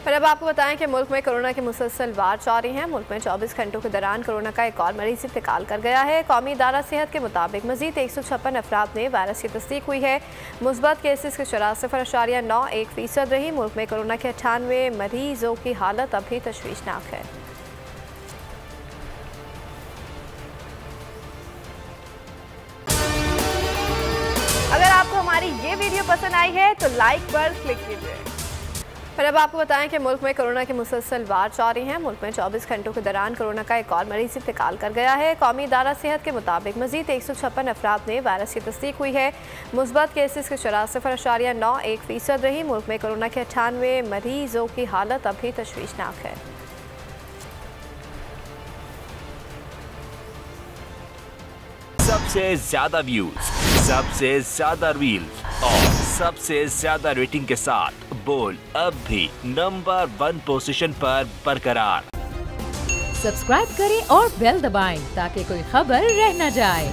और अब आपको बताएं कि मुल्क में कोरोना के मुसलसल वार जारी हैं। मुल्क में 24 घंटों के दौरान कोरोना का एक और मरीज इंतकाल कर गया है। कौमी इदारा सेहत के मुताबिक मजीद 156 अफराद में वायरस की तस्दीक हुई है। मुस्बत केसेस की शरह 0.91% रही। मुल्क में कोरोना के 98 मरीजों की हालत अभी तशवीशनाक है। अगर आपको हमारी ये वीडियो पसंद आई है तो लाइक पर क्लिक कीजिए। और अब आपको बताएं कि मुल्क में कोरोना के मुसलसल वार जारी हैं। मुल्क में 24 घंटों के दौरान कोरोना का एक और मरीज इंतकाल कर गया है। कौमी इदारा सेहत के मुताबिक मजीद 156 अफराद में वायरस की तस्दीक हुई है। मुस्बत केसेस की शरह 0.91% रही। मुल्क में कोरोना के 98 मरीजों की हालत अभी तशवीशनाक है। सबसे ज्यादा व्यूज, सबसे ज्यादा रील्स और सबसे ज्यादा रेटिंग के साथ बोल अब भी नंबर 1 पोजीशन पर बरकरार। सब्सक्राइब करें और बेल दबाएं ताकि कोई खबर रह न जाए।